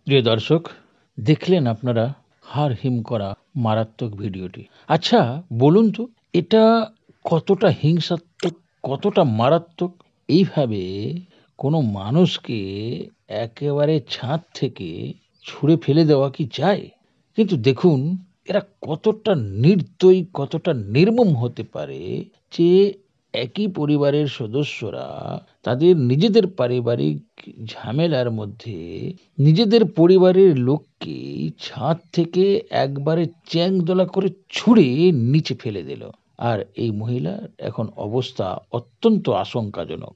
প্রিয় দর্শক, দেখলেন আপনারা হাড় হিম করা মারাত্মক ভিডিওটি। আচ্ছা বলুন তো, এটা কতটা হিংসাত্মক, কতটা মারাত্মক? এইভাবে কোনো মানুষকে একেবারে ছাদ থেকে ছুঁড়ে ফেলে দেওয়া কি যায়? কিন্তু দেখুন এরা কতটা নির্দয়ী, কতটা নির্মম হতে পারে যে একই পরিবারের সদস্যরা তাদের নিজেদের পারিবারিক ঝামেলার মধ্যে নিজেদের পরিবারের লোককে ছাদ থেকে একবারে চ্যাংদোলা করে ছুঁড়ে নিচে ফেলে দিল। আর এই মহিলার এখন অবস্থা অত্যন্ত আশঙ্কাজনক।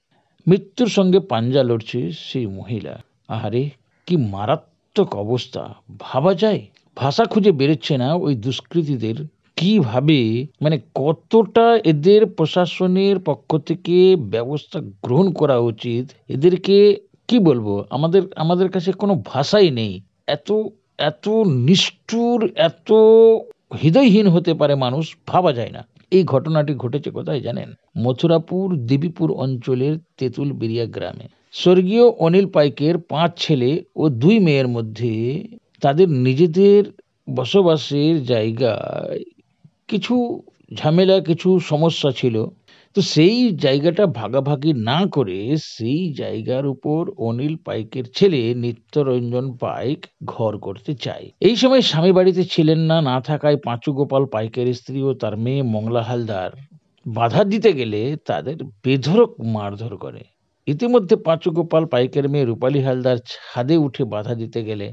মৃত্যুর সঙ্গে পাঞ্জা লড়ছে সেই মহিলা। আহারে কি মারাত্মক অবস্থা! ভাবা যায়, ভাষা খুঁজে বেরোচ্ছে না ওই দুষ্কৃতীদের কিভাবে, মানে কতটা এদের প্রশাসনের পক্ষ থেকে ব্যবস্থা গ্রহণ করা উচিত। এদেরকে কি বলবো, আমাদের কাছে কোনো ভাষাই নেই। এত এত নিষ্ঠুর, এত হৃদয়হীন হতে পারে মানুষ, ভাবা যায় না। এই ঘটনাটি ঘটেছে কোথায় জানেন? মথুরাপুর দেবীপুর অঞ্চলের তেঁতুলবেড়িয়া গ্রামে। স্বর্গীয় অনিল পাইকের 5 ছেলে ও 2 মেয়ের মধ্যে তাদের নিজেদের বসবাসের জায়গায় কিছু ঝামেলা, কিছু সমস্যা ছিল। তো সেই জায়গাটা ভাগাভাগি না করে সেই জায়গার উপর অনিল পাইকের ছেলে নিত্যরঞ্জন পাইক ঘর করতে চায়। এই সময় স্বামী বাড়িতে ছিলেন না, না থাকায় পাঁচু গোপাল পাইকের স্ত্রী ও তার মেয়ে মংলা হালদার বাধা দিতে গেলে তাদের বেধড়ক মারধর করে। ইতিমধ্যে পাঁচু গোপাল পাইকের মেয়ে রূপালী হালদার ছাদে উঠে বাধা দিতে গেলে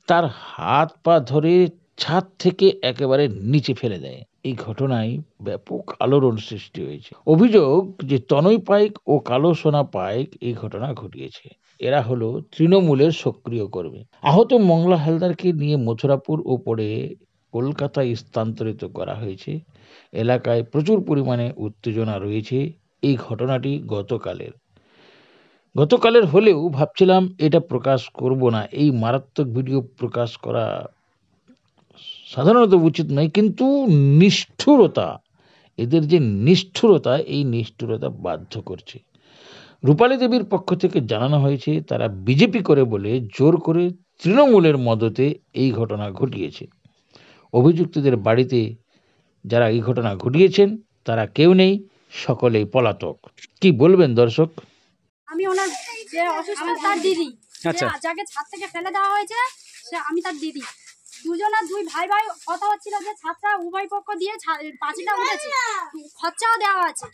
তার হাত পা ধরে ছাদ থেকে একেবারে নিচে ফেলে দেয়। এই ঘটনায় ব্যাপক আলোড়ন সৃষ্টি হয়েছে। অভিযোগ যে তনয় পাইক ও কালো সোনা পাইক এই ঘটনা ঘটিয়েছে। এরা হলো তৃণমূলের সক্রিয় কর্মী। আহত মংলা হালদারকে নিয়ে মথুরাপুর ও পরে কলকাতায় স্থানান্তরিত করা হয়েছে। এলাকায় প্রচুর পরিমাণে উত্তেজনা রয়েছে। এই ঘটনাটি গতকালের হলেও ভাবছিলাম এটা প্রকাশ করব না। এই মারাত্মক ভিডিও প্রকাশ করা সাধারণত উচিত নয়, কিন্তু নিষ্ঠুরতা, এদের যে নিষ্ঠুরতা, এই নিষ্ঠুরতা বাধ্য করছে। রূপালী দেবীর পক্ষ থেকে জানানো হয়েছে তারা বিজেপি করে বলে জোর করে তৃণমূলের মদতে এই ঘটনা ঘটিয়েছে। অভিযুক্তদের বাড়িতে যারা এই ঘটনা ঘটিয়েছেন তারা কেউ নেই, সকলেই পলাতক। কি বলবেন দর্শক? আমি ওনার যে অসুস্থ তার দিদি, যাকে ছাদ থেকে ফেলে দেওয়া হয়েছে সে আমি তার দিদি। দুই ভাই কথা হচ্ছিল যে ছাদটা উভয় পক্ষ দিয়ে পাঁচিলটা উঠেছে, খরচাও দেওয়া আছে,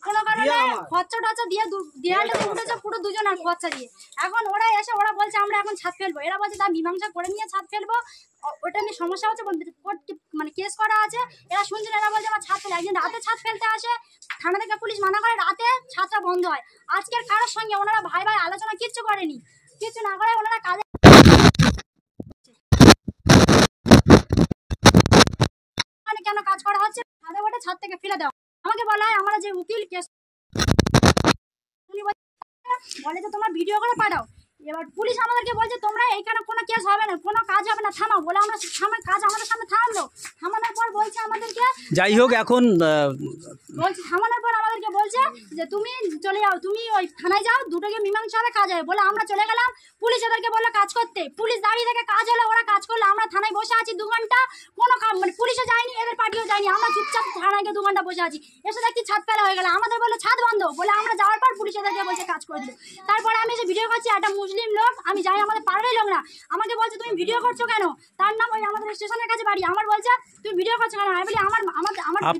কোনো কারণে খরচা টরচা দিয়ে দেয়ালটা উঠেছে পুরো দুজনের খরচা দিয়ে। এখন ওরা বলছে আমরা এখন ছাদ ফেলবো। এরা বলছে তার মীমাংসা করে নিয়ে ছাদ ফেলবো, ওটা নিয়ে সমস্যা হচ্ছে, মানে কেস করা আছে। এরা শুনছেন, এরা বলছে আমার ছাদ ফেলে। একদিন রাতে ছাদ ফেলতে আসে, থানা থেকে পুলিশ মানা করে, রাতে ছাদটা বন্ধ হয়। আজকের কারোর সঙ্গে ওনারা ভাই আলোচনা কিচ্ছু করেনি, কিচ্ছু না করে ওনারা কাজে কেন কাজ করা হচ্ছে, ছাদে ওঠে ছাদ থেকে ফেলে দেওয়া। আমাকে বলা হয় আমরা যে উকিল কেস বলে যে তোমার ভিডিও করে পাঠাও। এবার পুলিশ আমাদেরকে বলছে তোমরা এইখানে কোনো কেস হবে না, কোনো কাজ হবে না, থামাও বলে। আমরা কাজ আমাদের সামনে থামালো, থামানোর পর বলছে আমাদেরকে, যাই হোক এখন বলছে থামানোর পর আমাদেরকে বলছে যে তুমি চলে যাও, তুমি ওই থানায় যাও, দুটোকে মীমাংসা হলে কাজ হবে বলে। আমরা চলে গেলাম, পুলিশ এদেরকে বললো কাজ করতে। পুলিশ দাঁড়িয়ে থেকে কাজ হলে ওরা কাজ করলো। আমরা থানায় বসে আছি 2 ঘন্টা, কোনো কাম মানে পুলিশে যায়নি, এদের পার্টিও যায়নি। আমরা চুপচাপ থানায় 2 ঘন্টা বসে আছি। এসে দেখি ছাদ ফেলা হয়ে গেল। আমাদের বললো ছাদ বন্ধ বলে। আমরা যাওয়ার পর পুলিশ এদেরকে বলছে কাজ করে দিল। তারপরে আমি এসে ভিডিও করছি, একটা মুসলিম লোক, আমি যাই আমাদের পাড়ারই লোক না, আমাকে বলছে তুমি ভিডিও করছো কেন? তার নাম ওই আমাদের স্টেশনের কাছে বাড়ি। আমার বলছে তুমি ভিডিও করছো কেন? আমি বলি আমার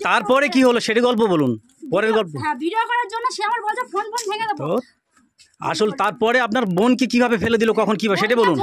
তারপরে কি হলো সেটা গল্প বলুন, পরের গল্প। হ্যাঁ, ভিডিও করার জন্য সে আমার বলছে ফোন ভেঙে দেবো। আসল তারপরে আপনার বোনকে কিভাবে ফেলে দিল, কখন কিভাবে সেটা বলুন।